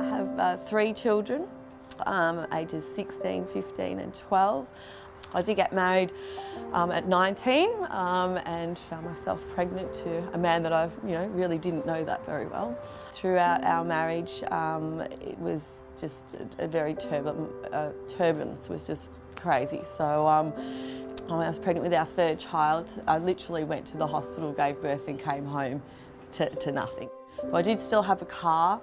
have 3 children, ages 16, 15 and 12. I did get married at 19 and found myself pregnant to a man that I really didn't know that very well. Throughout our marriage it was just a very turbulence was just crazy. So when I was pregnant with our 3rd child, I literally went to the hospital, gave birth and came home to nothing. But I did still have a car,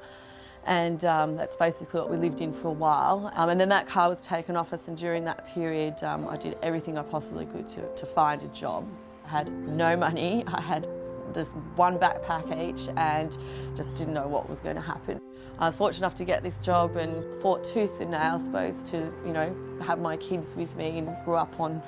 and that's basically what we lived in for a while. And then that car was taken off us, and during that period I did everything I possibly could to find a job. I had no money, I had just 1 backpack each and just didn't know what was going to happen. I was fortunate enough to get this job and fought tooth and nail, I suppose, to have my kids with me, and grew up on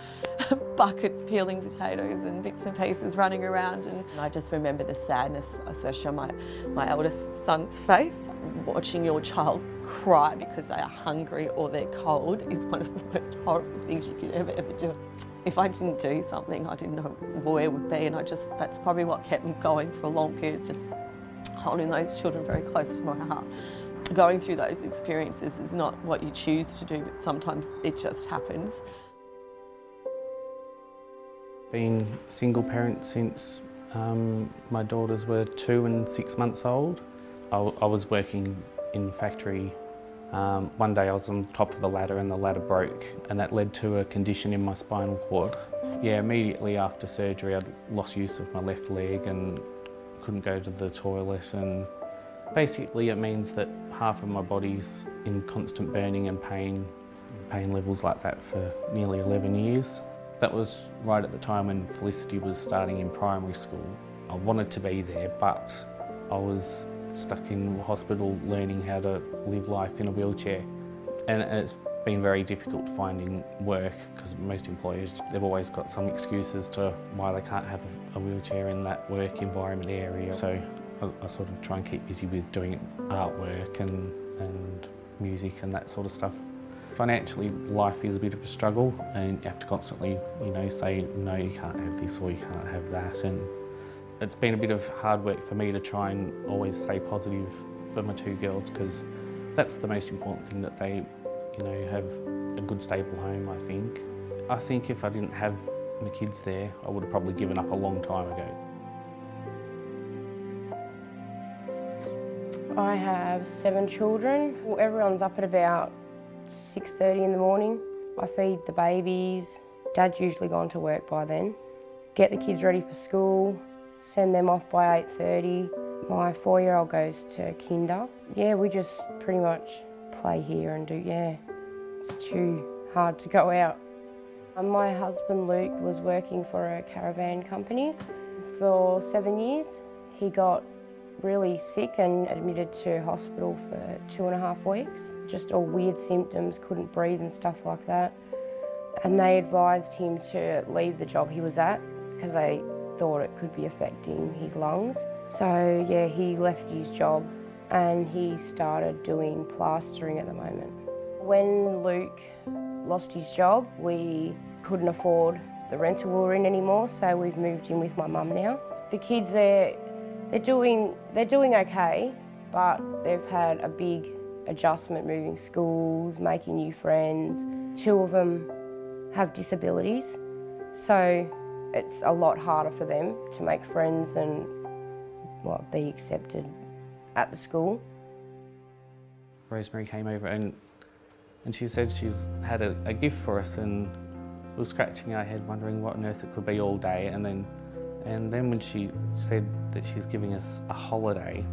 buckets peeling potatoes and bits and pieces running around. And I just remember the sadness, especially on my eldest son's face. Watching your child cry because they are hungry or they're cold is one of the most horrible things you could ever do. If I didn't do something, I didn't know where it would be, and that's probably what kept me going for a long period, just holding those children very close to my heart. Going through those experiences is not what you choose to do, but sometimes it just happens. Been single parent since my daughters were 2 and 6 months old. I was working in factory. One day I was on top of the ladder and the ladder broke, and that led to a condition in my spinal cord. Yeah, immediately after surgery I'd lost use of my left leg and couldn't go to the toilet, and basically it means that half of my body's in constant burning and pain levels like that for nearly 11 years. That was right at the time when Felicity was starting in primary school. I wanted to be there, but I was stuck in hospital learning how to live life in a wheelchair. And it's been very difficult finding work because most employers, they've always got some excuse as to why they can't have a wheelchair in that work environment area. So I sort of try and keep busy with doing artwork and music and that sort of stuff. Financially, life is a bit of a struggle, and you have to constantly, say, no, you can't have this or you can't have that. And it's been a bit of hard work for me to try and always stay positive for my 2 girls, because that's the most important thing, that they, have a good stable home, I think. I think if I didn't have my kids there, I would have probably given up a long time ago. I have 7 children. Well, everyone's up at about 6:30 in the morning. I feed the babies. Dad's usually gone to work by then. Get the kids ready for school, send them off by 8:30. My 4-year-old goes to kinder. Yeah, we just pretty much play here and it's too hard to go out. My husband Luke was working for a caravan company for 7 years. He got really sick and admitted to hospital for 2.5 weeks. Just all weird symptoms, couldn't breathe and stuff like that. And they advised him to leave the job he was at because they thought it could be affecting his lungs. So yeah, he left his job and he started doing plastering at the moment. When Luke lost his job, we couldn't afford the rental we were in anymore, so we've moved in with my mum now. The kids, they're doing okay, but they've had a big adjustment moving schools, making new friends. 2 of them have disabilities, so it's a lot harder for them to make friends and be accepted at the school. Rosemary came over and she said she's had a gift for us, and we were scratching our head wondering what on earth it could be all day, and then when she said that she's giving us a holiday,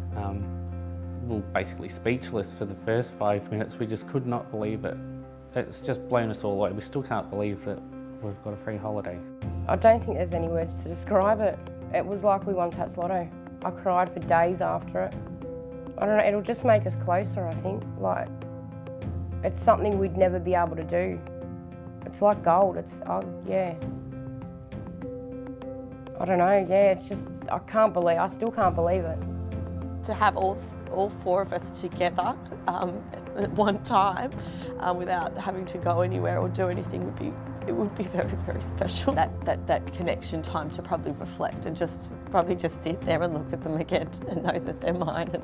we were basically speechless for the first 5 minutes. We just could not believe it. It's just blown us all away. We still can't believe that we've got a free holiday. I don't think there's any words to describe it. It was like we won Tats Lotto. I cried for days after it. I don't know, it'll just make us closer, I think. It's something we'd never be able to do. It's like gold, yeah. I don't know, yeah, it's just, I still can't believe it. To have all 4 of us together at one time without having to go anywhere or do anything would be very, very special. That connection time to probably reflect and probably just sit there and look at them again and know that they're mine.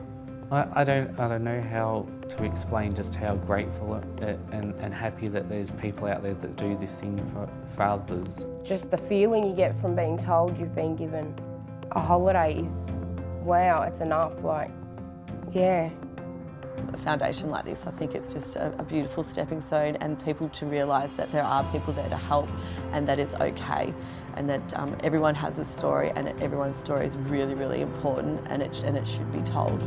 I don't know how to explain just how grateful and happy that there's people out there that do this thing for others. Just the feeling you get from being told you've been given a holiday is, wow, it's enough, like, yeah. A foundation like this, I think it's just a beautiful stepping stone, and people to realise that there are people there to help and that it's okay, and that everyone has a story, and everyone's story is really, really important, and it should be told.